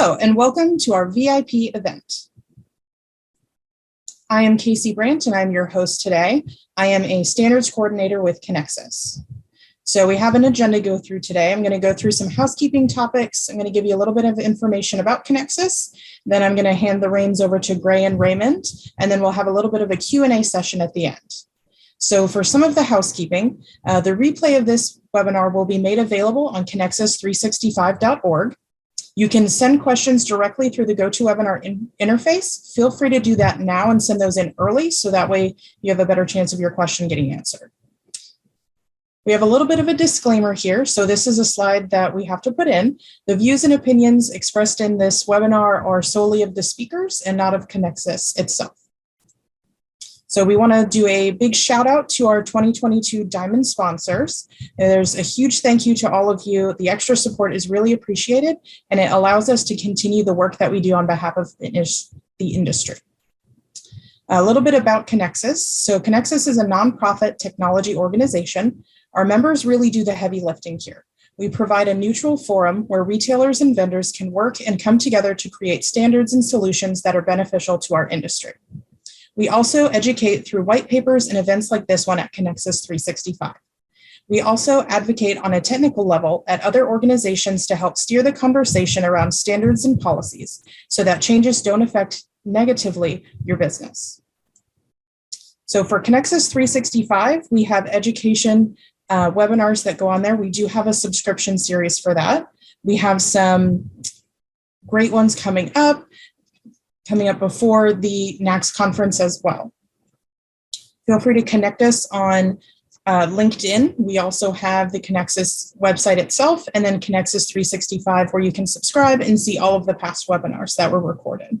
Hello, and welcome to our VIP event. I am Casey Brandt, and I'm your host today. I am a standards coordinator with Conexxus. So we have an agenda to go through today. I'm going to go through some housekeeping topics. I'm going to give you a little bit of information about Conexxus. Then I'm going to hand the reins over to Gray and Raymond, and then we'll have a little bit of a Q&A session at the end. So for some of the housekeeping, the replay of this webinar will be made available on Conexxus365.org. You can send questions directly through the GoToWebinar interface. Feel free to do that now and send those in early, so that way you have a better chance of your question getting answered. We have a little bit of a disclaimer here. So this is a slide that we have to put in. The views and opinions expressed in this webinar are solely of the speakers and not of Conexxus itself. So we want to do a big shout out to our 2022 Diamond sponsors. There's a huge thank you to all of you. The extra support is really appreciated, and it allows us to continue the work that we do on behalf of the industry. A little bit about Conexxus. So Conexxus is a nonprofit technology organization. Our members really do the heavy lifting here. We provide a neutral forum where retailers and vendors can work and come together to create standards and solutions that are beneficial to our industry. We also educate through white papers and events like this one at Conexxus365. We also advocate on a technical level at other organizations to help steer the conversation around standards and policies so that changes don't affect negatively your business. So for Conexxus365, we have education webinars that go on there. We do have a subscription series for that. We have some great ones coming up before the NACS conference as well. Feel free to connect us on LinkedIn. We also have the Conexxus website itself, and then Conexxus365, where you can subscribe and see all of the past webinars that were recorded.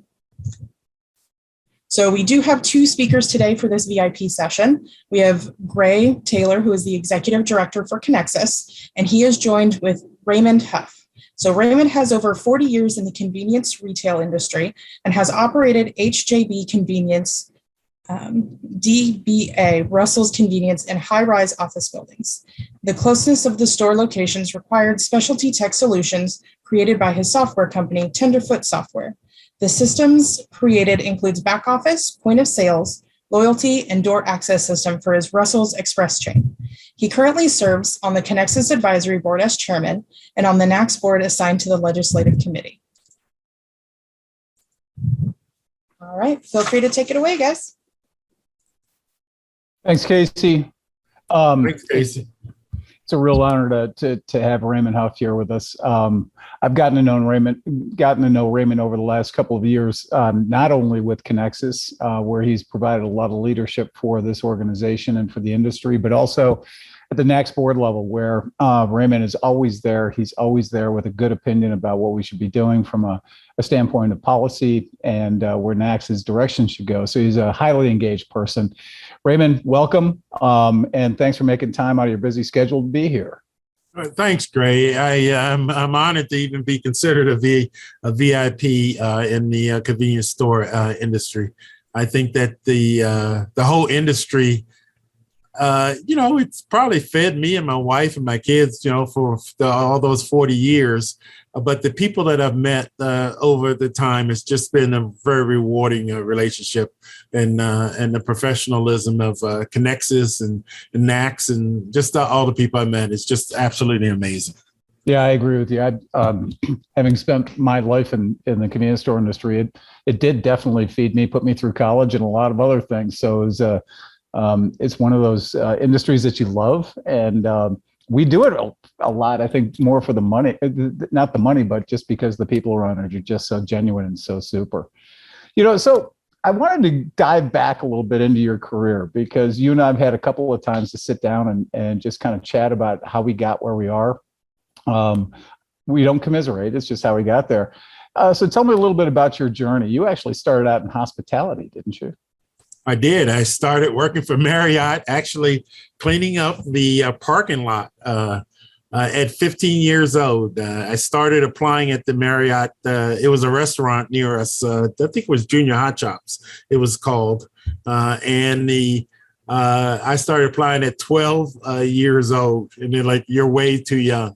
So we do have two speakers today for this VIP session. We have Gray Taylor, who is the Executive Director for Conexxus, and he is joined with Raymond Huff. So Raymond has over 40 years in the convenience retail industry and has operated HJB Convenience, DBA, Russell's Convenience, and high-rise office buildings. The closeness of the store locations required specialty tech solutions created by his software company, Tenderfoot Software. The systems created includes back office, point of sales, loyalty, and door access system for his Russell's Xpress chain. He currently serves on the Conexxus Advisory Board as chairman and on the NACS board assigned to the legislative committee. All right, feel free to take it away, guys. Thanks, Casey. Thanks, Casey. It's a real honor to have Raymond Huff here with us. I've gotten to know Raymond over the last couple of years, not only with Conexxus, where he's provided a lot of leadership for this organization and for the industry, but also at the NACS board level, where Raymond is always there. He's always there with a good opinion about what we should be doing from a standpoint of policy and where NACS's direction should go. So he's a highly engaged person. Raymond, welcome, and thanks for making time out of your busy schedule to be here. Thanks, Gray. I'm honored to even be considered a VIP in the convenience store industry. I think that the whole industry, it's probably fed me and my wife and my kids, for all those 40 years. But the people that I've met over the time, it's just been a very rewarding relationship, and the professionalism of Conexxus and NACS and just all the people I met. It's just absolutely amazing. Yeah, I agree with you. Having spent my life in the convenience store industry, it did definitely feed me, put me through college and a lot of other things. So it's one of those industries that you love, and we do it a lot. I think more for the money, not the money, but just because the people around it are just so genuine and so super. So I wanted to dive back a little bit into your career, because you and I have had a couple of times to sit down and just kind of chat about how we got where we are. We don't commiserate. It's just how we got there. So tell me a little bit about your journey. You actually started out in hospitality, didn't you? I did. I started working for Marriott, actually cleaning up the parking lot at 15 years old. I started applying at the Marriott. It was a restaurant near us. I think it was Junior Hot Chops, it was called. I started applying at 12 years old. And they're like, you're way too young.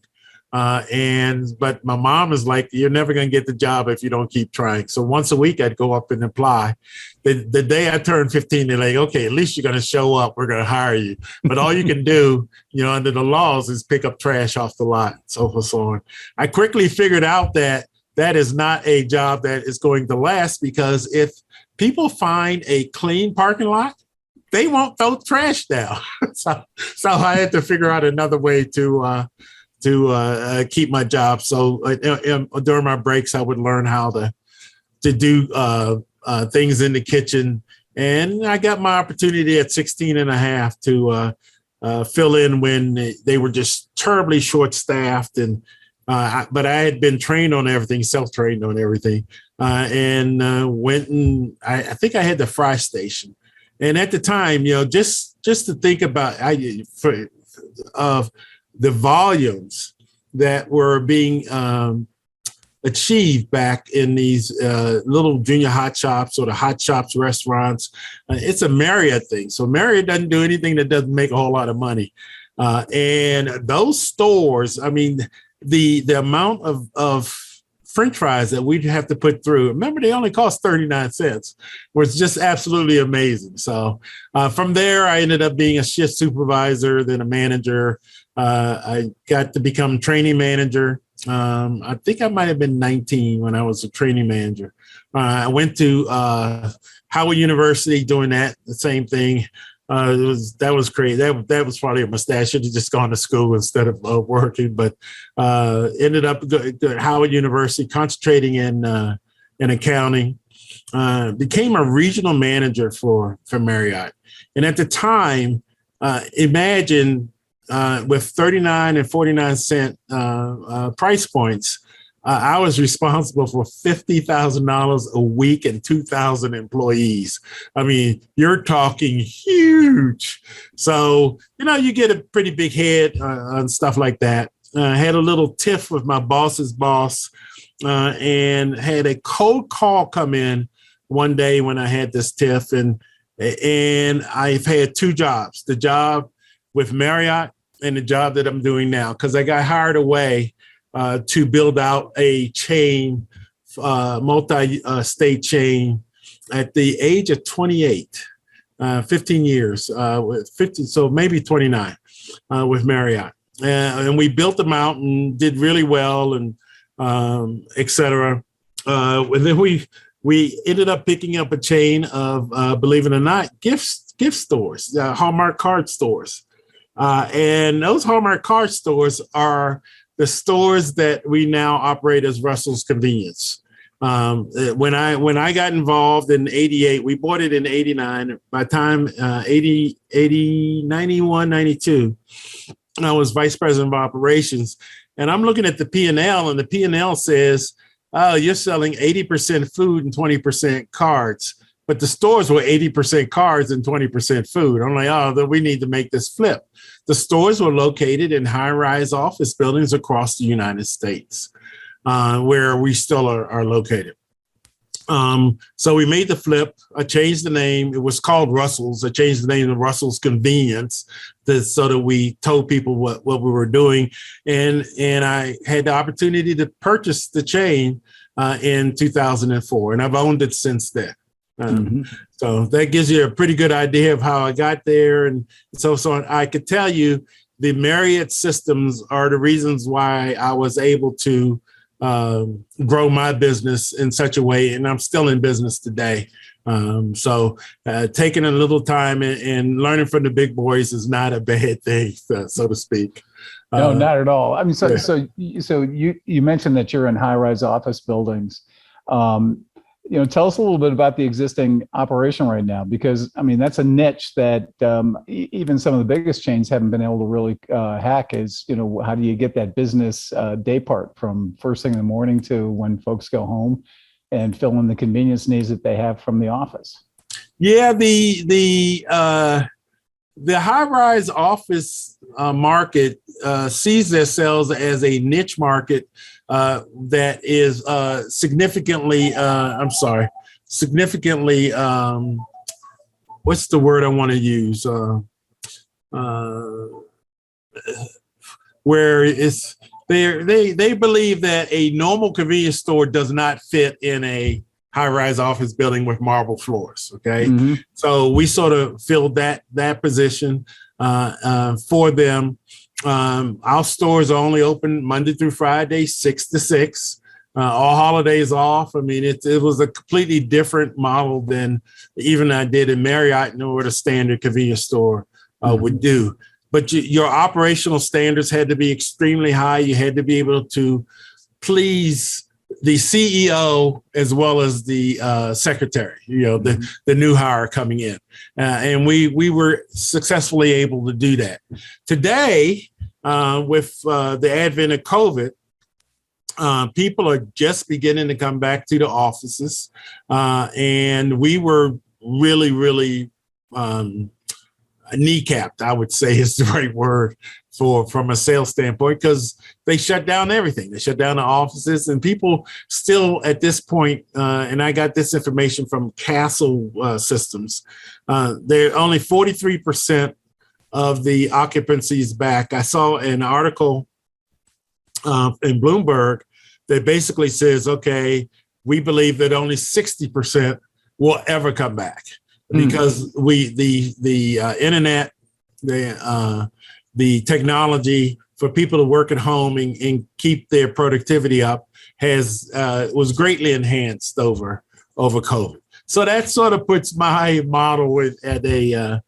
But my mom is like, you're never going to get the job if you don't keep trying. So once a week I'd go up and apply. The day I turned 15, they're like, okay, at least you're going to show up. We're going to hire you. But all you can do, under the laws is pick up trash off the lot, so forth, so on. I quickly figured out that is not a job that is going to last, because if people find a clean parking lot, they won't throw trash down. so I had to figure out another way to keep my job. So during my breaks, I would learn how to do things in the kitchen. And I got my opportunity at 16 and a half to fill in when they were just terribly short-staffed. And but I had been trained on everything, self-trained on everything, and went and I think I had the fry station. And at the time, just to think about the volumes that were being achieved back in these little junior hot shops or the hot shops restaurants. It's a Marriott thing. So Marriott doesn't do anything that doesn't make a whole lot of money. And those stores, I mean, the amount of French fries that we'd have to put through, remember, they only cost 39 cents, was just absolutely amazing. So from there, I ended up being a shift supervisor, then a manager. I got to become training manager. I think I might have been 19 when I was a training manager. I went to Howard University doing the same thing. That was crazy. That was probably a mistake. I should have just gone to school instead of working, but ended up at Howard University, concentrating in accounting. Became a regional manager for Marriott. And at the time, imagine with 39 and 49 cent price points, I was responsible for $50,000 a week and 2,000 employees. I mean, you're talking huge. So, you get a pretty big head on stuff like that. I had a little tiff with my boss's boss and had a cold call come in one day when I had this tiff. And I've had two jobs, the job with Marriott and the job that I'm doing now, because I got hired away to build out a chain, multi-state chain at the age of 28, 15 years, with 50, so maybe 29 with Marriott. And we built them out and did really well, and et cetera. And then we ended up picking up a chain of, believe it or not, gift stores, Hallmark card stores. And those Hallmark card stores are the stores that we now operate as Russell's Convenience. When I got involved in 88, we bought it in 89. By the time 91, 92, I was vice president of operations. And I'm looking at the P&L, and the P&L says, oh, you're selling 80% food and 20% cards. But the stores were 80% cards and 20% food. I'm like, oh, we need to make this flip. The stores were located in high-rise office buildings across the United States, where we still are located. So we made the flip. I changed the name. It was called Russell's. I changed the name to Russell's Convenience so that we told people what we were doing. And I had the opportunity to purchase the chain in 2004, and I've owned it since then. So that gives you a pretty good idea of how I got there. And so I could tell you the Marriott systems are the reasons why I was able to grow my business in such a way. And I'm still in business today. So taking a little time and learning from the big boys is not a bad thing, so to speak. No, not at all. I mean, so you mentioned that you're in high-rise office buildings. Tell us a little bit about the existing operation right now, because I mean, that's a niche that even some of the biggest chains haven't been able to really hack. Is, how do you get that business day part from first thing in the morning to when folks go home and fill in the convenience needs that they have from the office? Yeah, the high-rise office market sees themselves as a niche market that is significantly, what's the word I want to use? Where it's They believe that a normal convenience store does not fit in a high-rise office building with marble floors. Okay, so we sort of filled that position for them. Our stores are only open Monday through Friday, 6 to 6. All holidays off. I mean, it was a completely different model than even I did in Marriott, and what a standard convenience store would do. But your operational standards had to be extremely high. You had to be able to please the CEO as well as the secretary, the new hire coming in. And we were successfully able to do that. Today, with the advent of COVID, people are just beginning to come back to the offices. And we were really kneecapped, I would say is the right word from a sales standpoint, because they shut down everything. They shut down the offices, and people still at this point, and I got this information from Castle Systems, they're only 43% of the occupancy is back. I saw an article in Bloomberg that basically says, okay, we believe that only 60% will ever come back because the internet, the technology for people to work at home and keep their productivity up was greatly enhanced over COVID. So that sort of puts my model at a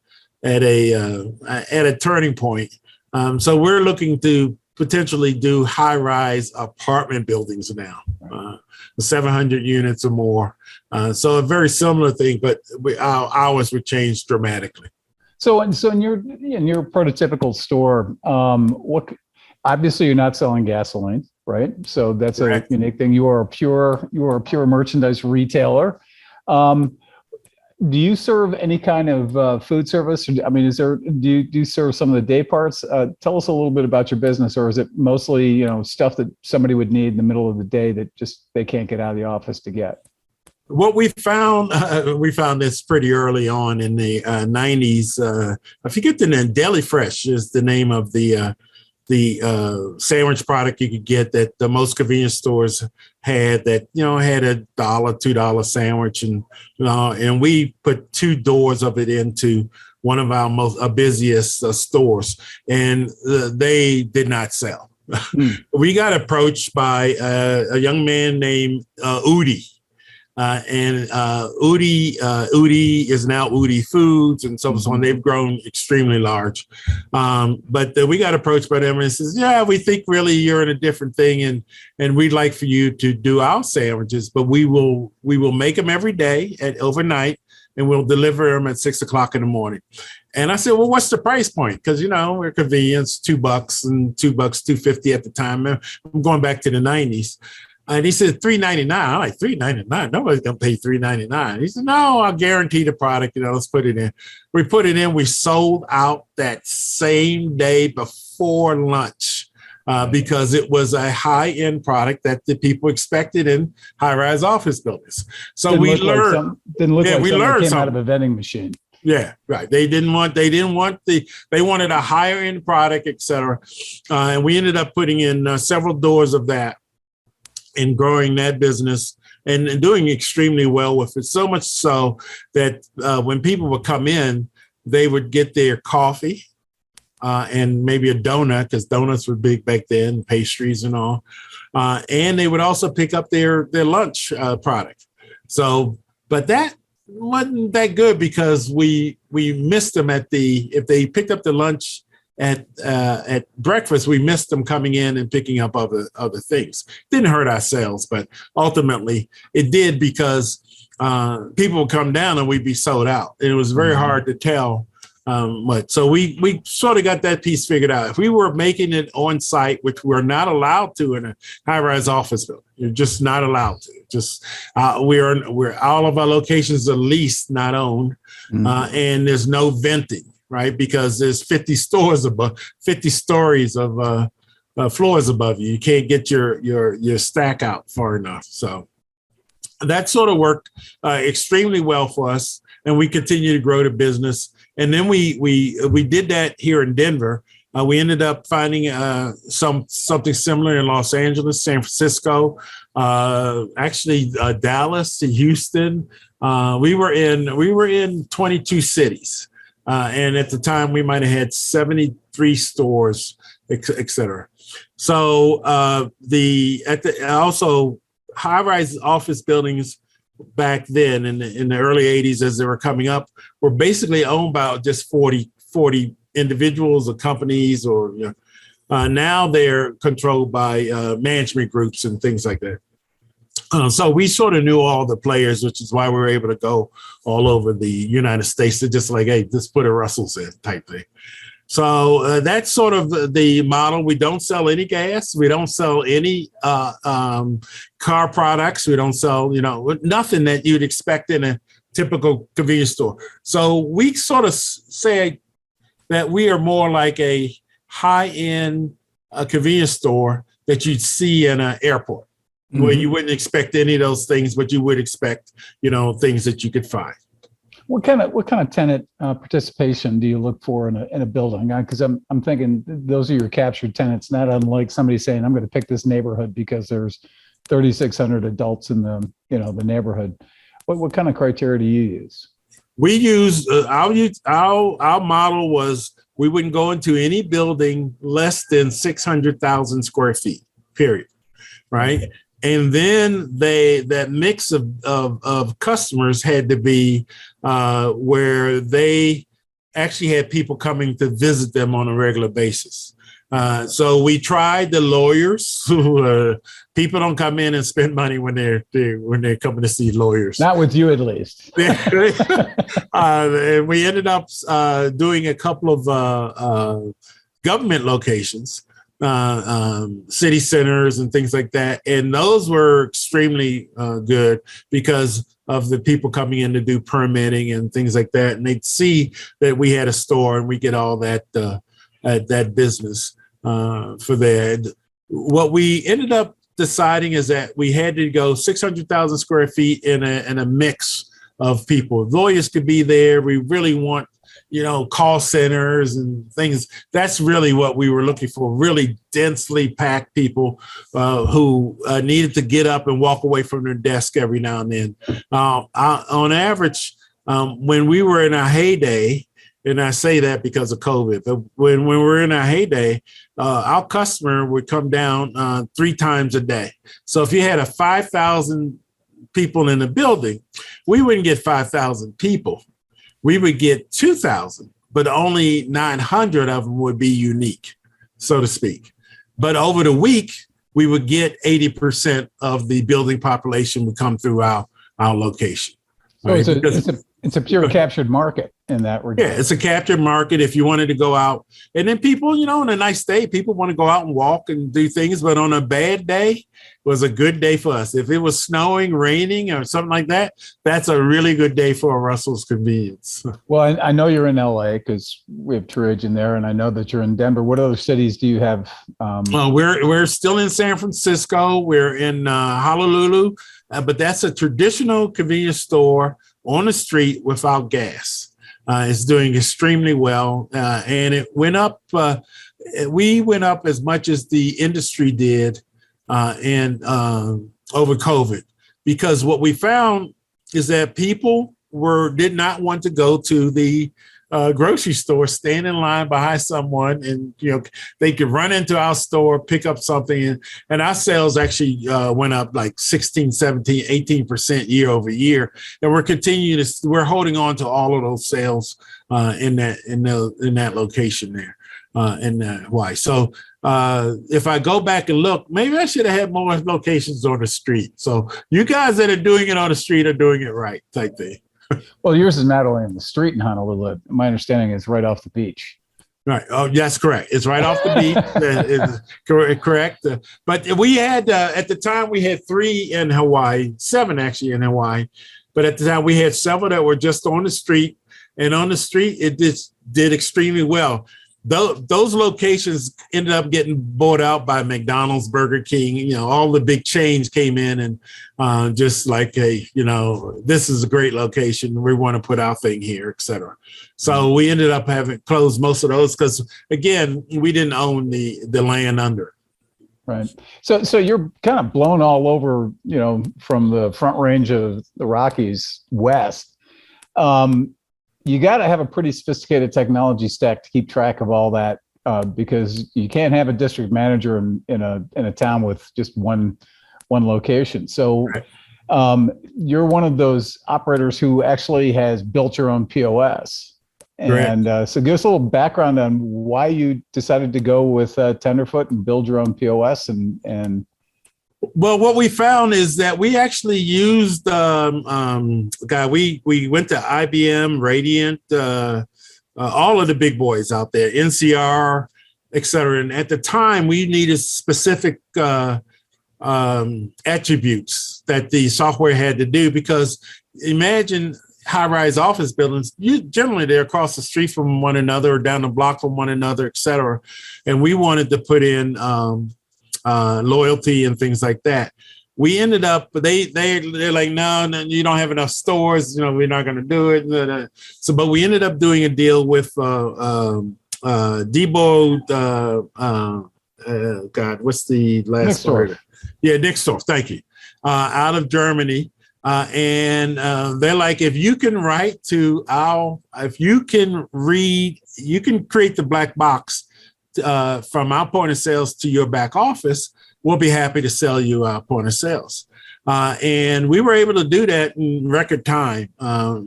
turning point. So we're looking to potentially do high-rise apartment buildings now, 700 units or more. So a very similar thing, but our hours would change dramatically. So in your prototypical store, obviously you're not selling gasoline, right? So that's Correct. A unique thing. You are a pure merchandise retailer. Do you serve any kind of food service? I mean, do you serve some of the day parts? Tell us a little bit about your business, or is it mostly stuff that somebody would need in the middle of the day that just they can't get out of the office to get? What we found this pretty early on in the 90s. I forget the name. Deli Fresh is the name of the sandwich product you could get that the most convenience stores had, that had $1, $2 sandwich, and we put 2 doors of it into one of our busiest stores, and they did not sell. We got approached by a young man named Udi. And Udi is now Udi Foods and so on. They've grown extremely large. But we got approached by them and says, yeah, we think really you're in a different thing, and we'd like for you to do our sandwiches, but we will make them every day overnight, and we'll deliver them at 6 o'clock in the morning. And I said, well, what's the price point? Because, we're convenience, $2 and $2.50 at the time. I'm going back to the 90s. And he said $3.99. I'm like, $3.99? Nobody's gonna pay $3.99. He said, no, I'll guarantee the product. Let's put it in. We put it in. We sold out that same day before lunch because it was a high-end product that the people expected in high-rise office buildings. So we learned. Didn't look like we learned something out of a vending machine. Yeah, right. They wanted a higher end product, et cetera. And we ended up putting in several doors of that and growing that business and doing extremely well with it. So much so that when people would come in, they would get their coffee and maybe a donut, because donuts were big back then, pastries and all. And they would also pick up their lunch product. So, but that wasn't that good because we missed them if they picked up the lunch at breakfast, we missed them coming in and picking up other things. Didn't hurt our sales, but ultimately it did because people would come down and we'd be sold out. And it was very hard to tell much. So we sort of got that piece figured out. If we were making it on site, which we're not allowed to in a high-rise office building, you're just not allowed to. Just we're all of our locations are leased, not owned, and there's no venting. Right, because there's 50 stories of floors above you. You can't get your stack out far enough. So that sort of worked extremely well for us, and we continue to grow the business. And then we did that here in Denver, We ended up finding something similar in Los Angeles, San Francisco, actually Dallas, Houston. We were in 22 cities, and at the time we might have had 73 stores, et cetera. So also high-rise office buildings back then in the early 80s, as they were coming up, were basically owned by just 40 individuals or companies, or now they're controlled by management groups and things like that. So we sort of knew all the players, which is why we were able to go all over the United States to just like, hey, just put a Russell's in type thing. So that's sort of the model. We don't sell any gas. We don't sell any car products. We don't sell, nothing that you'd expect in a typical convenience store. So we sort of say that we are more like a high-end convenience store that you'd see in an airport, where you wouldn't expect any of those things, but you would expect, things that you could find. What kind of tenant participation do you look for in a building? Because I'm thinking those are your captured tenants, not unlike somebody saying, I'm going to pick this neighborhood because there's 3,600 adults in the neighborhood. What kind of criteria do you use? We use our model was we wouldn't go into any building less than 600,000 square feet, period. Right. And then that mix of customers had to be where they actually had people coming to visit them on a regular basis. So we tried the lawyers. People don't come in and spend money when they're coming to see lawyers. Not with you, at least. And we ended up doing a couple of government locations, city centers and things like that. And those were extremely good because of the people coming in to do permitting and things like that. And they'd see that we had a store and we get all that business for that. What we ended up deciding is that we had to go 600,000 square feet in a mix of people. Lawyers could be there. We really want, call centers and things. That's really what we were looking for, really densely packed people who needed to get up and walk away from their desk every now and then. On average, when we were in our heyday, and I say that because of COVID, but when we were in our heyday, our customer would come down 3 times a day. So if you had 5,000 people in the building, we wouldn't get 5,000 people. We would get 2,000, but only 900 of them would be unique, so to speak. But over the week, we would get 80% of the building population would come through our location. So right? It's a pure captured market in that regard. Yeah, it's a captured market if you wanted to go out. And then people, on a nice day, people want to go out and walk and do things. But on a bad day, was a good day for us. If it was snowing, raining, or something like that, that's a really good day for a Russell's Convenience. Well, I know you're in LA because we have True Agent there, and I know that you're in Denver. What other cities do you have? We're still in San Francisco. We're in Honolulu, but that's a traditional convenience store on the street without gas. It's doing extremely well, and it went up. We went up as much as the industry did, and over COVID, because what we found is that people did not want to go to the grocery store, stand in line behind someone, and they could run into our store, pick up something, and our sales actually went up like 16, 17, 18% year over year, and we're holding on to all of those sales in that location there in Hawaii. So if I go back and look, maybe I should have had more locations on the street. So you guys that are doing it on the street are doing it right, type thing. Well, yours is not only in the street in Honolulu. My understanding is right off the beach. Right. Oh, that's correct. It's right off the beach. Correct. But we had, at the time, we had 3 in Hawaii, 7 actually in Hawaii. But at the time, we had several that were just on the street. And on the street, it did extremely well. those locations ended up getting bought out by McDonald's, Burger King. You know, all the big chains came in and just like, hey, you know, this is a great location. We want to put our thing here, et cetera. So we ended up having closed most of those because, again, we didn't own the land under. Right. So you're kind of blown all over, you know, from the Front Range of the Rockies west. You got to have a pretty sophisticated technology stack to keep track of all that, because you can't have a district manager in a town with just one location. So you're one of those operators who actually has built your own POS. And so give us a little background on why you decided to go with Tenderfoot and build your own POS. And well, what we found is that we actually used we went to IBM, Radiant, all of the big boys out there, NCR, et cetera. And at the time, we needed specific attributes that the software had to do, because imagine high-rise office buildings, generally they're across the street from one another or down the block from one another, et cetera. And we wanted to put in loyalty and things like that. We ended up, they're like, no, you don't have enough stores, you know, we're not going to do it. So, but we ended up doing a deal with Debo, God, what's the last word? Yeah, Nixdorf, thank you. Out of Germany. And they're like, if you can write to if you can read, you can create the black box from our point of sales to your back office, we'll be happy to sell you our point of sales. And we were able to do that in record time.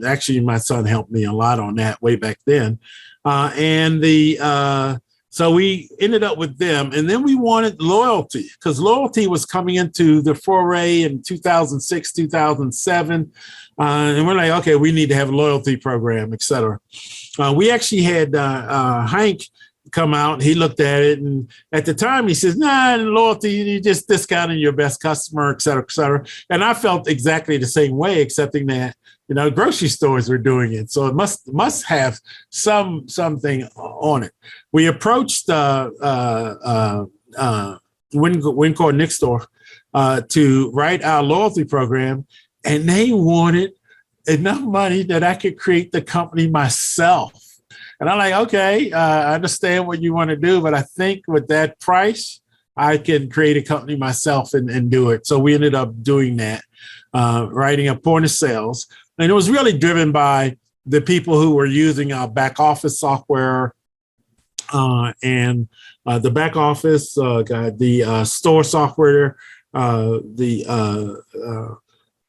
Actually, my son helped me a lot on that way back then. So we ended up with them, and then we wanted loyalty, because loyalty was coming into the foray in 2006, 2007. And we're like, okay, we need to have a loyalty program, et cetera. We actually had Hank come out, he looked at it, and at the time he says, nah, loyalty, you just discounting your best customer, et cetera, et cetera. And I felt exactly the same way, excepting that, you know, grocery stores were doing it. So it must have something on it. We approached Winco Nixdorf to write our loyalty program, and they wanted enough money that I could create the company myself. And I'm like, okay, I understand what you want to do, but I think with that price, I can create a company myself and do it. So we ended up doing that, writing a point of sales. And it was really driven by the people who were using our back office software and the back office, the store software,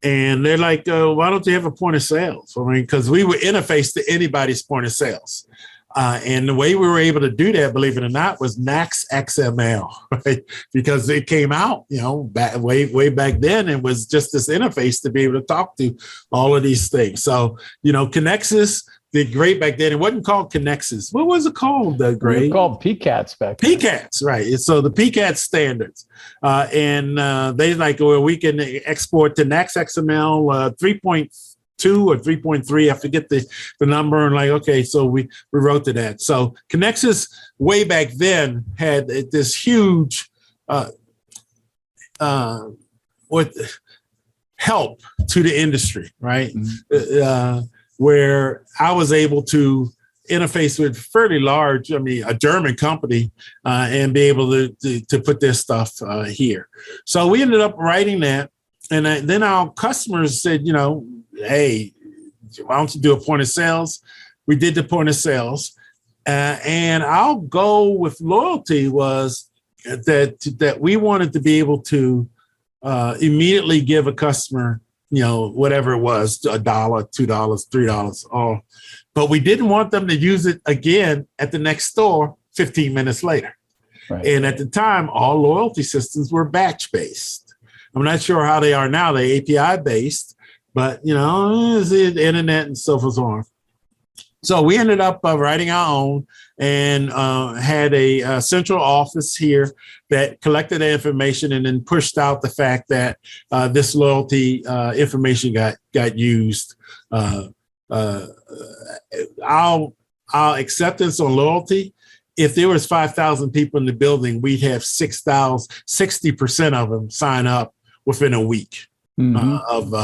and they're like, why don't you have a point of sales? I mean, because we would interface to anybody's point of sales. And the way we were able to do that, believe it or not, was NACS XML, right? Because it came out, you know, way back then. It was just this interface to be able to talk to all of these things. So, you know, Conexxus did great back then. It wasn't called Conexxus. What was it called, Greg? It was called PCATs back then. PCATs, right. So the PCAT standards. And they like, well, we can export to NACS XML 3.2 or 3.3. I forget the number. And like, okay, so we wrote to that. So Conexxus way back then had this huge with help to the industry, right? Mm-hmm. Where I was able to interface with fairly large, a German company, and be able to put their stuff here. So we ended up writing that. And then our customers said, you know, hey, why don't you do a point of sales? We did the point of sales. And our goal with loyalty was that we wanted to be able to immediately give a customer, you know, whatever it was, $1, $2, $3, all. But we didn't want them to use it again at the next store 15 minutes later. Right. And at the time, all loyalty systems were batch-based. I'm not sure how they are now. They're API-based, but, you know, it's the internet and so forth and so on. So we ended up writing our own and had a central office here that collected the information and then pushed out the fact that this loyalty information got used. Our acceptance on loyalty if there was 5,000 people in the building, we'd have 60% of them sign up within a week of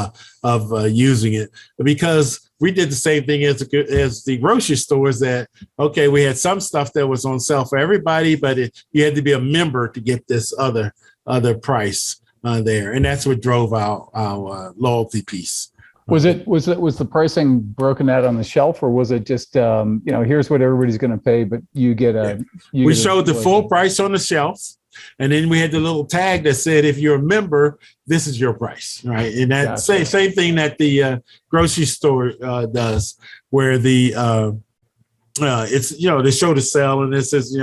using it, because we did the same thing as the grocery stores. That okay, we had some stuff that was on sale for everybody, but you had to be a member to get this other price there, and that's what drove our loyalty piece. Was the pricing broken out on the shelf, or was it just here's what everybody's going to pay, but you get a? We showed the full price on the shelf. And then we had the little tag that said, if you're a member, this is your price, right? And that same thing that the grocery store does, where the it's they show the sale and it says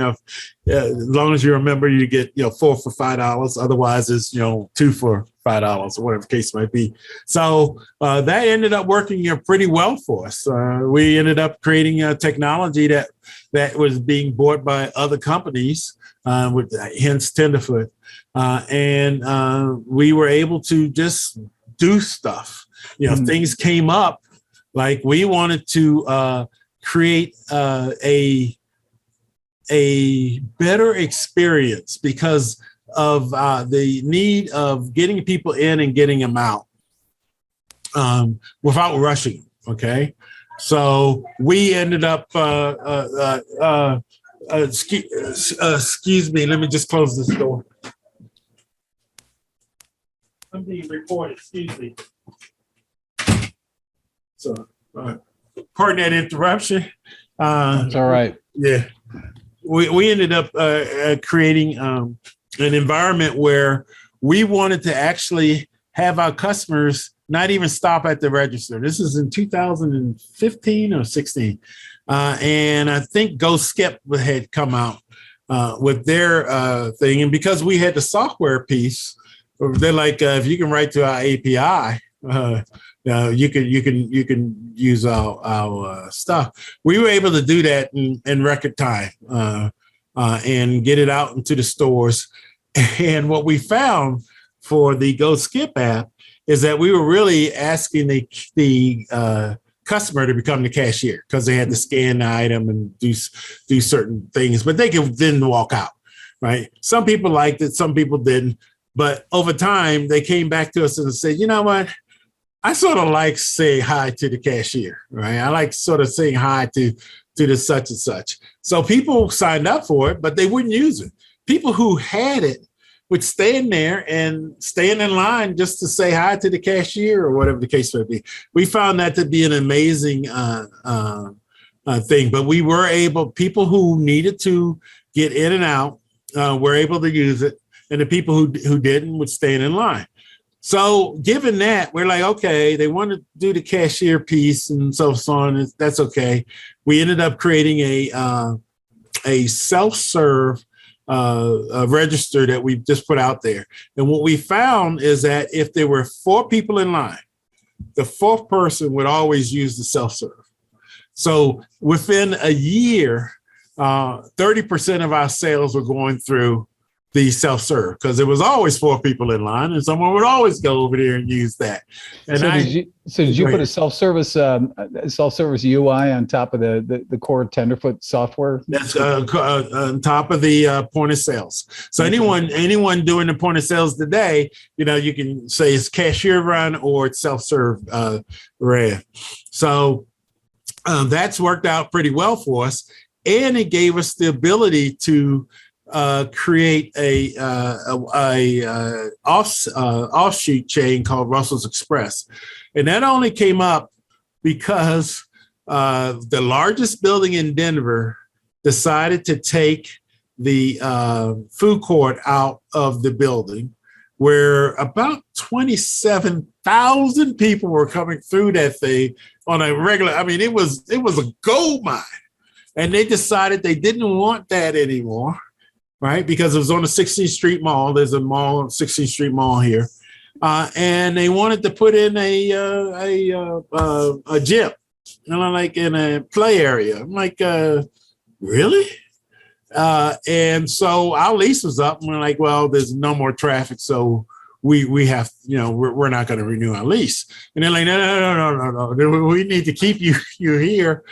as long as you're a member, you get 4 for $5. Otherwise, it's 2 for $5 or whatever the case might be. So that ended up working pretty well for us. We ended up creating a technology that was being bought by other companies. With hence Tenderfoot, and we were able to just do stuff. Things came up, like we wanted to create a better experience because of the need of getting people in and getting them out without rushing. Okay, so we ended up. Excuse me, let me just close this door. I'm being recorded, excuse me. So, pardon that interruption. It's all right. Yeah. We ended up creating an environment where we wanted to actually have our customers not even stop at the register. This is in 2015 or 16. And I think Go Skip had come out with their thing. And because we had the software piece, they're like, if you can write to our API, you can use our stuff. We were able to do that in record time and get it out into the stores. And what we found for the Go Skip app is that we were really asking the customer to become the cashier, because they had to scan the item and do certain things, but they could then walk out, right? Some people liked it, some people didn't, but over time they came back to us and said, you know what? I sort of like saying hi to the cashier, right? I like sort of saying hi to the such and such. So people signed up for it, but they wouldn't use it. People who had it would stand there and stand in line just to say hi to the cashier or whatever the case may be. We found that to be an amazing thing, but we were able, people who needed to get in and out were able to use it, and the people who didn't would stand in line. So given that, we're like, okay, they want to do the cashier piece and so on, that's okay. We ended up creating a self-serve a register that we just put out there. And what we found is that if there were 4 people in line, the 4th person would always use the self-serve. So within a year, 30% of our sales were going through the self-serve, because there was always 4 people in line and someone would always go over there and use that. And did you put a self-service UI on top of the core Tenderfoot software? That's on top of the point of sales. So anyone doing the point of sales today, you can say it's cashier run or it's self-serve ran. So that's worked out pretty well for us, and it gave us the ability to create a offshoot chain called Russell's Xpress. And that only came up because the largest building in Denver decided to take the food court out of the building, where about 27,000 people were coming through that thing on a regular. I mean, it was a gold mine, and they decided they didn't want that anymore. Right, because it was on the 16th Street Mall. There's a mall, 16th Street Mall here, and they wanted to put in a gym, like in a play area. I'm like, really? And so our lease was up, and we're like, well, there's no more traffic, so we have, we're not going to renew our lease. And they're like, no. We need to keep you here.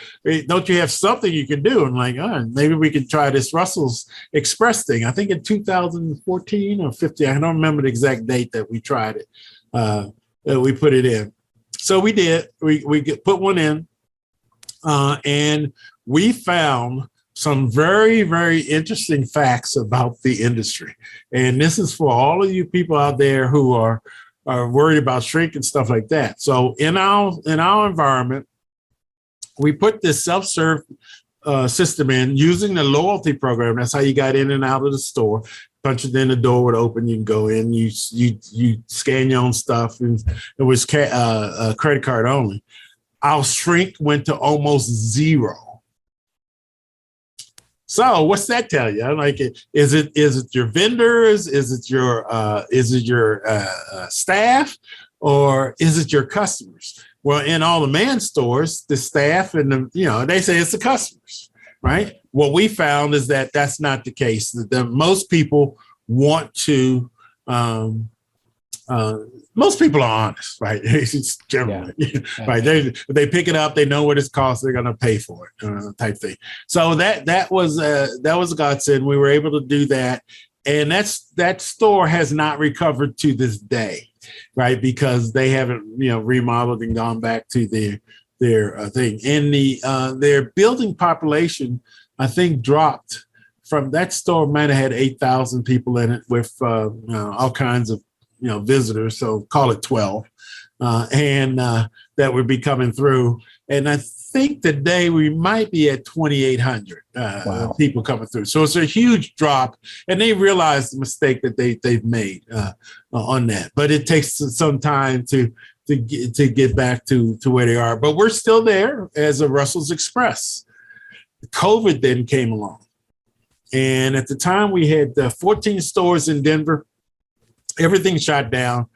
Don't you have something you can do? I'm like, maybe we can try this Russell's Xpress thing. I think in 2014 or 15, I don't remember the exact date that we tried it. That we put it in. So we did. We put one in, and we found some very, very interesting facts about the industry. And this is for all of you people out there who are worried about shrink and stuff like that. So in our environment, we put this self-serve system in using the loyalty program. That's how you got in and out of the store. Punch it in, the door would open, you can go in, you scan your own stuff, and it was credit card only. Our shrink went to almost zero. So what's that tell you? Like, is it your vendors? Is it your staff, or is it your customers? Well, in all the man stores, the staff and they say it's the customers, right? What we found is that that's not the case. That most people want to. Most people are honest, right? It's generally, right? They pick it up, they know what it costs, they're going to pay for it, type thing. So that was a godsend. We were able to do that, and that store has not recovered to this day, right? Because they haven't remodeled and gone back to their thing. And their building population, I think, dropped from that store. Might have had 8,000 people in it with all kinds of visitors, so call it 12, and that would be coming through. And I think today we might be at 2,800 people coming through. So it's a huge drop, and they realize the mistake that they've made on that. But it takes some time to get back to where they are. But we're still there as a Russell's Xpress. COVID then came along, and at the time we had 14 stores in Denver. Everything shut down.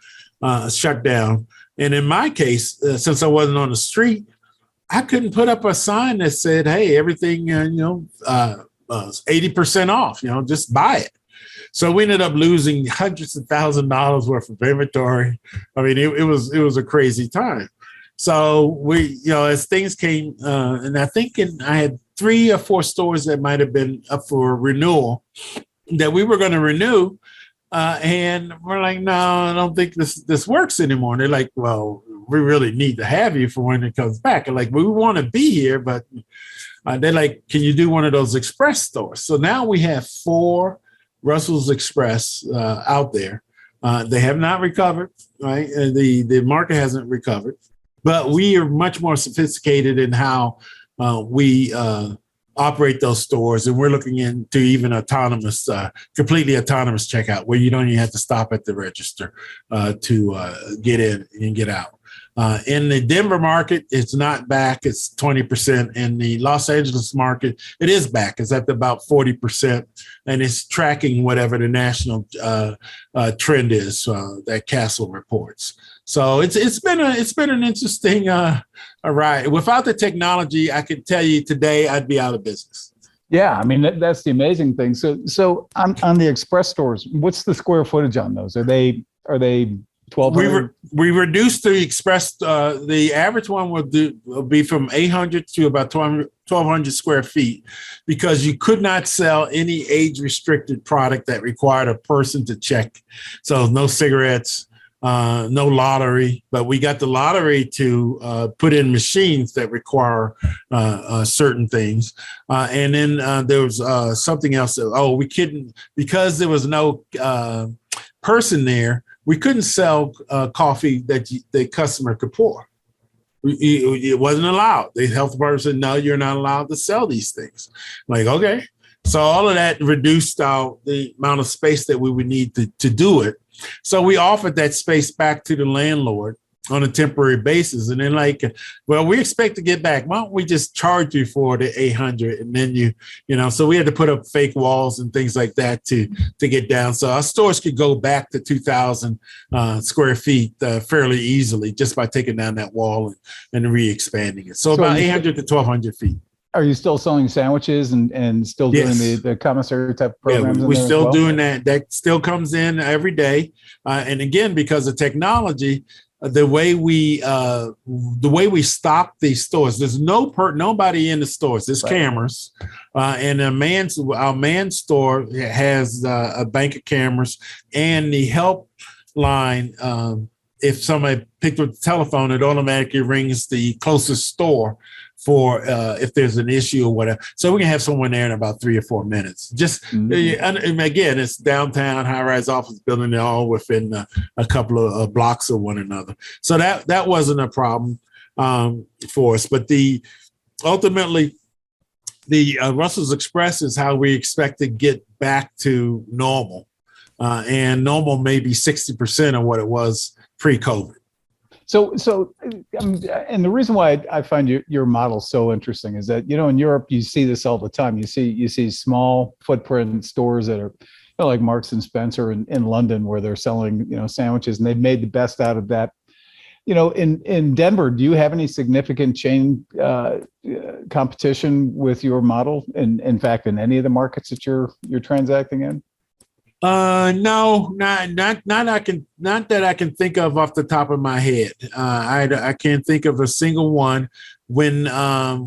And in my case, since I wasn't on the street, I couldn't put up a sign that said, hey, everything, 80% off, just buy it. So we ended up losing hundreds of $1,000s worth of inventory. I mean, it was a crazy time. So we, as things came, and I think I had 3 or 4 stores that might have been up for renewal that we were going to renew. And we're like, no, I don't think this works anymore. And they're like, well, we really need to have you for when it comes back. And like, we want to be here, but they're like, can you do one of those Xpress stores? So now we have 4 Russell's Xpress out there. They have not recovered, right? The market hasn't recovered, but we are much more sophisticated in how we operate those stores, and we're looking into even autonomous, completely autonomous checkout, where you don't even have to stop at the register to get in and get out. In the Denver market, it's not back. It's 20%. In the Los Angeles market, it is back. It's at about 40%, and it's tracking whatever the national trend is that Castle reports. So it's been an interesting ride. Without the technology, I can tell you today I'd be out of business. Yeah, I mean that's the amazing thing. So on the Xpress stores, what's the square footage on those? Are they 1,200? We reduced the Xpress. The average one will be from 800 to about 1,200 square feet, because you could not sell any age-restricted product that required a person to check. So no cigarettes, no lottery, but we got the lottery to put in machines that require certain things. And then there was something else. We couldn't, because there was no person there, we couldn't sell coffee that the customer could pour. It wasn't allowed. The health department said, no, you're not allowed to sell these things. Like, okay. So all of that reduced the amount of space that we would need to do it. So we offered that space back to the landlord on a temporary basis. And then like, well, we expect to get back. Why don't we just charge you for the 800? And then so we had to put up fake walls and things like that to get down. So our stores could go back to 2,000 square feet fairly easily just by taking down that wall and re-expanding it. So about 800 to 1,200 feet. Are you still selling sandwiches and still doing the commissary type programs? Yeah, we're still doing that. That still comes in every day. And again, because of technology, the way we stock these stores, there's nobody in the stores. There's cameras, and our man store has a bank of cameras, and the help line. If somebody picked up the telephone, it automatically rings the closest store for if there's an issue or whatever. So we can have someone there in about 3 or 4 minutes. Just and again, it's downtown, high-rise office building, they're all within a couple of blocks of one another. So that wasn't a problem for us. But ultimately, the Russell's Xpress is how we expect to get back to normal. And normal may be 60% of what it was pre-COVID. So, and the reason why I find your model so interesting is that, in Europe, you see this all the time. You see small footprint stores that are like Marks and Spencer in London, where they're selling, sandwiches, and they've made the best out of that. In Denver, do you have any significant chain competition with your model? In fact, in any of the markets that you're transacting in? No, not that I can think of off the top of my head. I can't think of a single one. When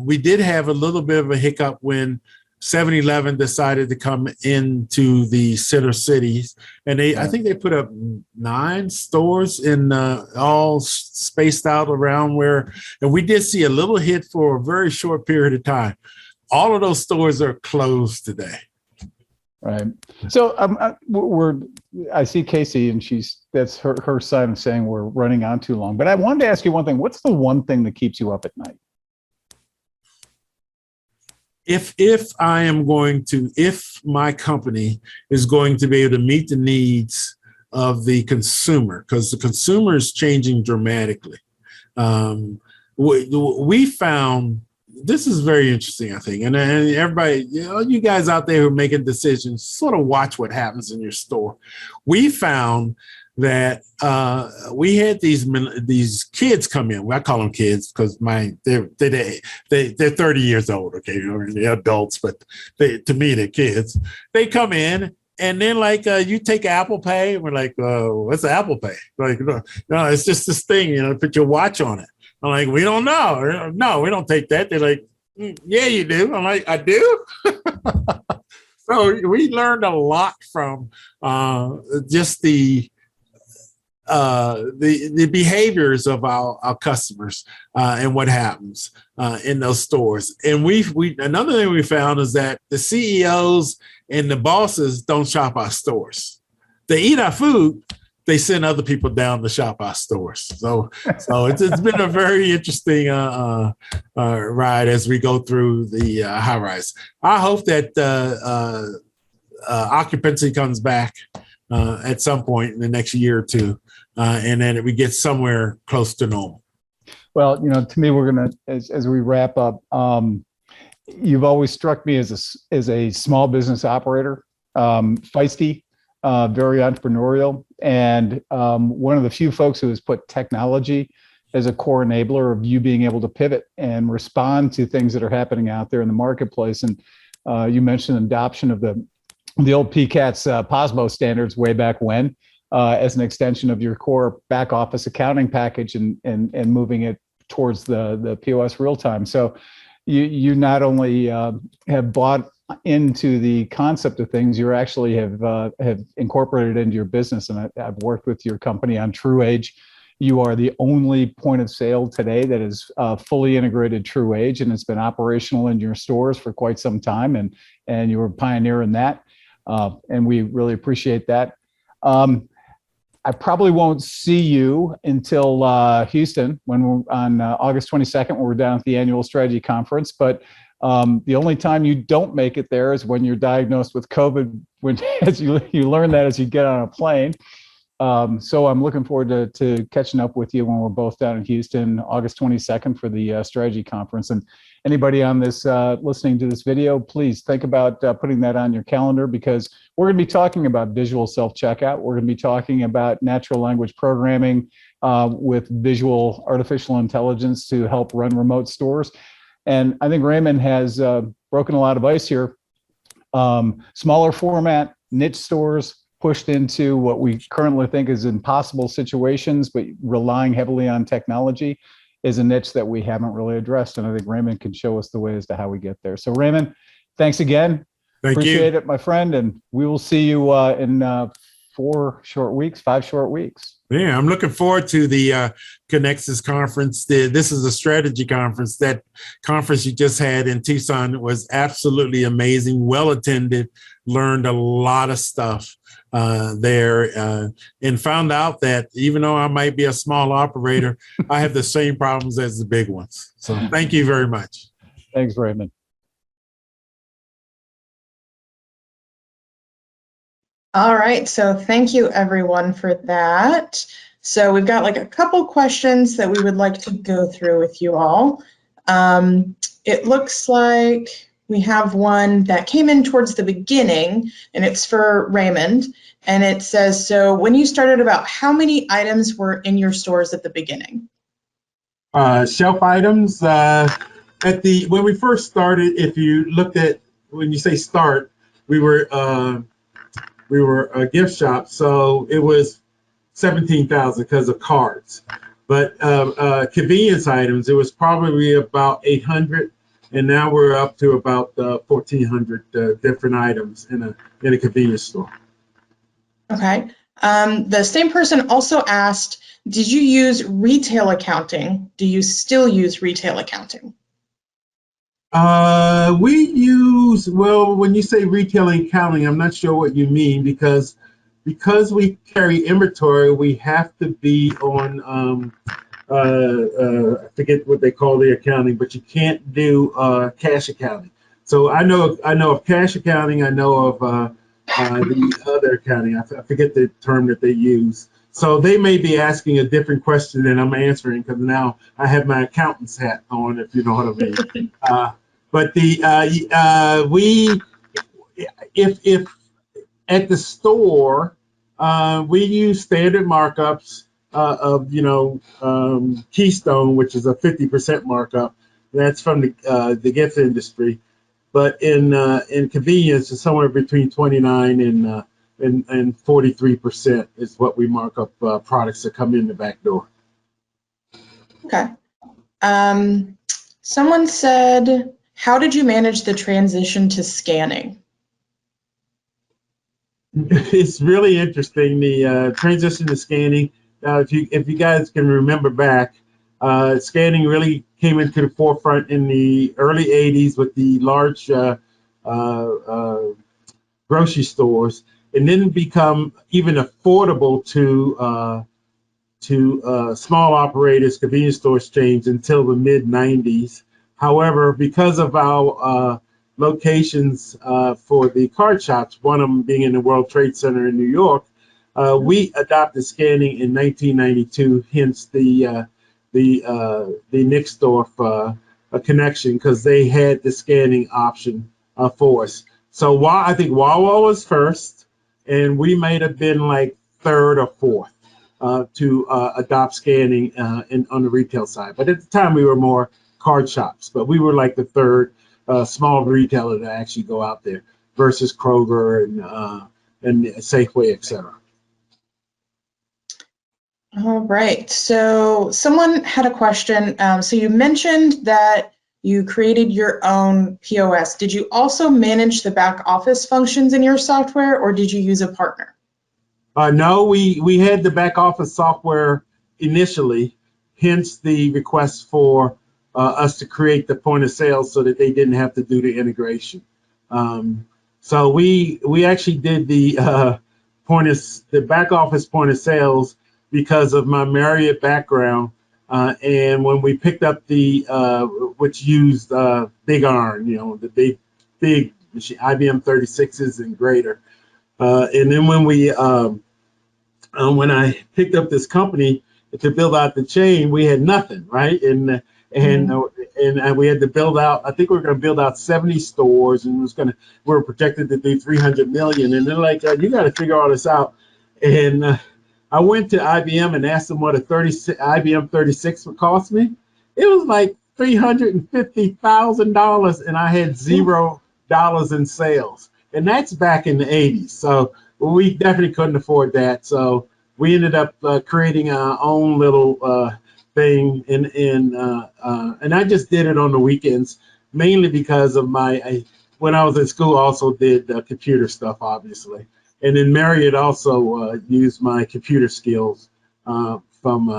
we did have a little bit of a hiccup when 7-Eleven decided to come into the center cities, and I think they put up 9 stores in all spaced out around and we did see a little hit for a very short period of time. All of those stores are closed today. Right. So I see Casey, and that's her sign of saying we're running on too long. But I wanted to ask you one thing. What's the one thing that keeps you up at night? If my company is going to be able to meet the needs of the consumer, because the consumer is changing dramatically. We found. This is very interesting, I think. And everybody, you guys out there who are making decisions, sort of watch what happens in your store. We found that we had these kids come in. I call them kids because they're 30 years old. Okay, they're adults, but to me they're kids. They come in and then you take Apple Pay. And we're like, what's Apple Pay? Like, no, it's just this thing. Put your watch on it. I'm like, we don't know. No, we don't take that. They're like, yeah, you do. I'm like, I do. So we learned a lot from just the behaviors of our customers and what happens in those stores. And another thing we found is that the CEOs and the bosses don't shop our stores. They eat our food. They send other people down to shop our stores. So it's been a very interesting ride as we go through the high rise. I hope that occupancy comes back at some point in the next year or two, and then we get somewhere close to normal. Well, to me, we're gonna as we wrap up. You've always struck me as a small business operator, feisty. Very entrepreneurial, and one of the few folks who has put technology as a core enabler of you being able to pivot and respond to things that are happening out there in the marketplace. And you mentioned adoption of the old PCATS POSMO standards way back when as an extension of your core back office accounting package and moving it towards the POS real time. So you not only have bought into the concept of things, you actually have incorporated into your business. And I've worked with your company on TruAge. You are the only point of sale today that is fully integrated TruAge, and it's been operational in your stores for quite some time. And you were a pioneer in that, and we really appreciate that. I probably won't see you until Houston when we're on August 22nd, when we're down at the annual strategy conference. But the only time you don't make it there is when you're diagnosed with COVID, as you learn that as you get on a plane. So I'm looking forward to catching up with you when we're both down in Houston, August 22nd for the strategy conference. And anybody on this listening to this video, please think about putting that on your calendar, because we're going to be talking about visual self-checkout. We're going to be talking about natural language programming with visual artificial intelligence to help run remote stores. And I think Raymond has broken a lot of ice here. Smaller format, niche stores pushed into what we currently think is impossible situations, but relying heavily on technology is a niche that we haven't really addressed. And I think Raymond can show us the way as to how we get there. So Raymond, thanks again. Appreciate it, my friend. And we will see you in 5 short weeks. Yeah, I'm looking forward to the Conexxus conference. This is a strategy conference. That conference you just had in Tucson was absolutely amazing, well attended, learned a lot of stuff there, and found out that even though I might be a small operator, I have the same problems as the big ones. So thank you very much. Thanks, Raymond. All right, so thank you everyone for that. So we've got like a couple questions that we would like to go through with you all. It looks like we have one that came in towards the beginning, and it's for Raymond. And it says, so when you started, about how many items were in your stores at the beginning? Shelf items. When we first started, if you looked at, when you say start, we were a gift shop, so it was 17,000 because of cards. But convenience items, it was probably about 800, and now we're up to about 1,400 different items in a convenience store. Okay. The same person also asked, did you use retail accounting? Do you still use retail accounting? We use, well, when you say retail accounting, I'm not sure what you mean, because we carry inventory, we have to be on, I forget what they call the accounting, but you can't do cash accounting. So I know of cash accounting, I know of the other accounting, I forget the term that they use. So they may be asking a different question than I'm answering, because now I have my accountant's hat on, if you know what I mean. But if at the store, we use standard markups of Keystone, which is a 50% markup. That's from the gift industry. But in convenience, it's somewhere between 29 and 43% is what we mark up products that come in the back door. Okay. Someone said, how did you manage the transition to scanning? It's really interesting, the transition to scanning. If you guys can remember back, scanning really came into the forefront in the early 80s with the large grocery stores, and then become even affordable to small operators, convenience store chains, until the mid 90s. However, because of our locations for the card shops, one of them being in the World Trade Center in New York, we adopted scanning in 1992, hence the Nixdorf connection, because they had the scanning option for us. So I think Wawa was first, and we might have been like third or fourth to adopt scanning on the retail side. But at the time, we were more card shops, but we were like the third small retailer to actually go out there versus Kroger and Safeway, etc. All right, so someone had a question. So you mentioned that you created your own POS. Did you also manage the back office functions in your software, or did you use a partner? No, we had the back office software initially, hence the request for us to create the point of sale so that they didn't have to do the integration. So we actually did the back office point of sales because of my Marriott background, and when we picked up the which used Big Iron, the big machine, IBM 36s and greater, and then when I picked up this company to build out the chain, we had nothing, right? And we had to build out. I think we were going to build out 70 stores, and we were projected to do 300 million. And they're like, you got to figure all this out. And I went to IBM and asked them what a IBM 36 would cost me. It was like $350,000 and I had $0 in sales. And that's back in the 80s. So we definitely couldn't afford that. So we ended up creating our own little thing. And I just did it on the weekends, mainly because of when I was in school, I also did computer stuff, obviously. And then Marriott also used my computer skills from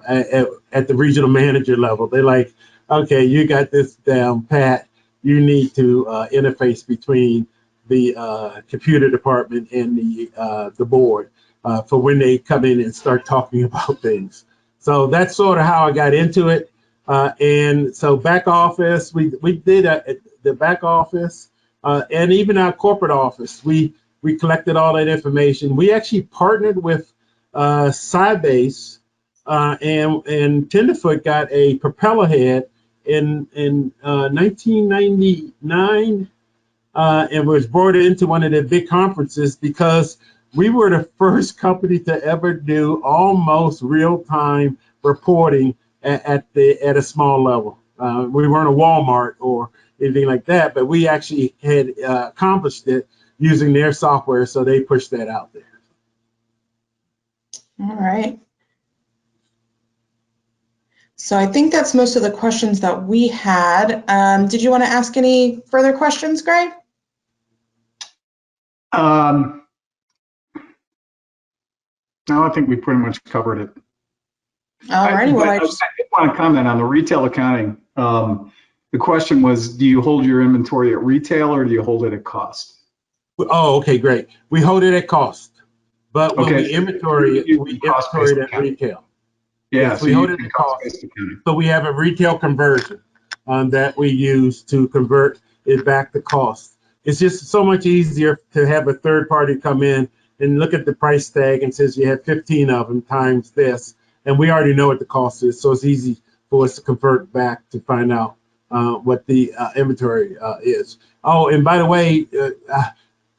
at the regional manager level. They're like, okay, you got this down pat. You need to interface between the computer department and the board for when they come in and start talking about things. So that's sort of how I got into it. And so back office, we did the back office and even our corporate office. We collected all that information. We actually partnered with Sybase and Tenderfoot got a propeller head in 1999 and was brought into one of their big conferences because we were the first company to ever do almost real-time reporting at a small level. We weren't a Walmart or anything like that, but we actually had accomplished it using their software, so they pushed that out there. All right. So I think that's most of the questions that we had. Did you want to ask any further questions, Greg? No, I think we pretty much covered it. All righty. Well, I want to comment on the retail accounting. The question was, do you hold your inventory at retail or do you hold it at cost? Oh, okay, great. We hold it at cost, but when we inventory it, we inventory it at retail. Yeah, yes, so we hold it at cost. So we have a retail conversion that we use to convert it back to cost. It's just so much easier to have a third party come in and look at the price tag and says you have 15 of them times this, and we already know what the cost is. So it's easy for us to convert back to find out what the inventory is. Oh, and by the way,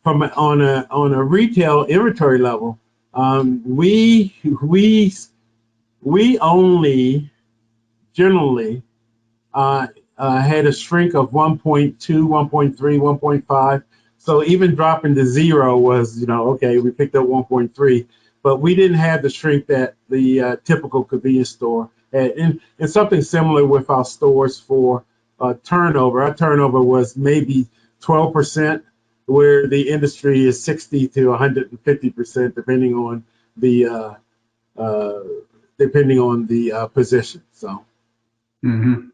on a retail inventory level, we only generally had a shrink of 1.2, 1.3, 1.5. So even dropping to 0 was, okay, we picked up 1.3, but we didn't have the shrink that the typical convenience store had. And something similar with our stores for turnover. Our turnover was maybe 12%, where the industry is 60 to 150%, depending on the position. So. Mm-hmm.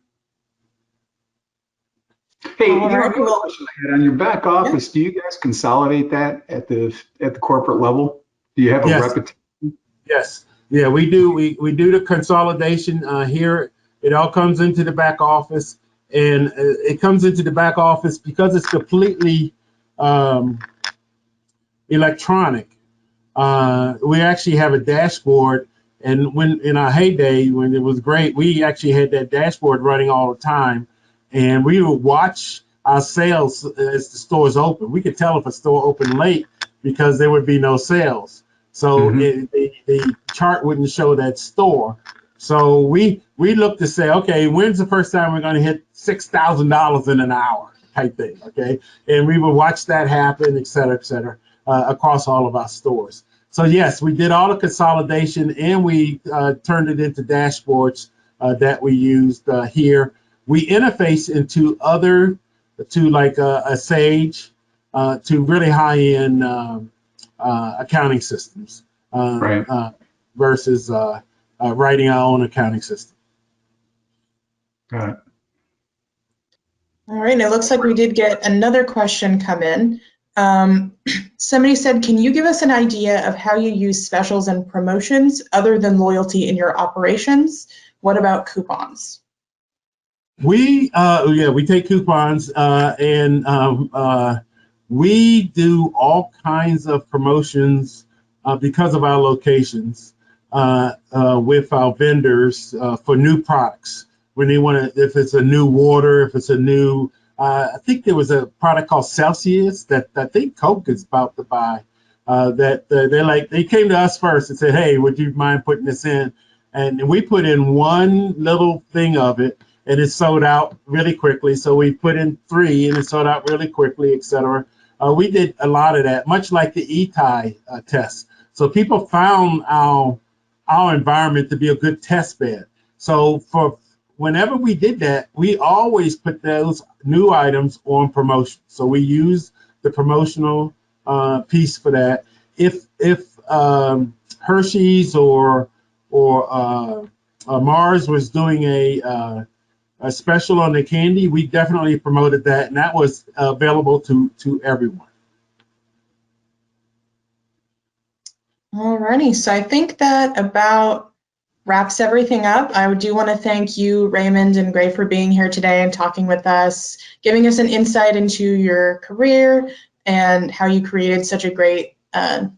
Hey, another question I had on your back office. Yeah. Do you guys consolidate that at the corporate level? Do you have a repetition? Yes. Yeah, we do. We do the consolidation here. It all comes into the back office, and it comes into the back office because it's completely electronic. We actually have a dashboard, and when in our heyday, when it was great, we actually had that dashboard running all the time, and we would watch our sales as the stores open. We could tell if a store opened late because there would be no sales. So the chart wouldn't show that store. So we look to say, okay, when's the first time we're going to hit $6,000 in an hour type thing, okay? And we would watch that happen, et cetera, across all of our stores. So yes, we did all the consolidation, and we turned it into dashboards that we used here. We interface into like a Sage, to really high-end accounting systems, versus writing our own accounting system. Got it. All right, and it looks like we did get another question come in. Somebody said, can you give us an idea of how you use specials and promotions other than loyalty in your operations? What about coupons? We take coupons, and we do all kinds of promotions because of our locations with our vendors for new products. When they want to, if it's a new water, if it's a new, I think there was a product called Celsius that I think Coke is about to buy. They came to us first and said, hey, would you mind putting this in? And we put in one little thing of it, and it sold out really quickly. So we put in 3 and it sold out really quickly, et cetera. We did a lot of that, much like the E-tie test. So people found our environment to be a good test bed. So for whenever we did that, we always put those new items on promotion. So we use the promotional piece for that. If Hershey's or Mars was doing a special on the candy, we definitely promoted that, and that was available to everyone. Alrighty, so I think that about wraps everything up. I do want to thank you, Raymond and Gray, for being here today and talking with us, giving us an insight into your career and how you created such a great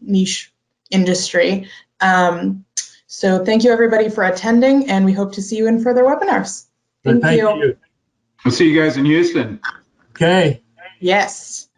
niche industry. So thank you, everybody, for attending, and we hope to see you in further webinars. Thank you. We'll see you guys in Houston. Okay. Yes.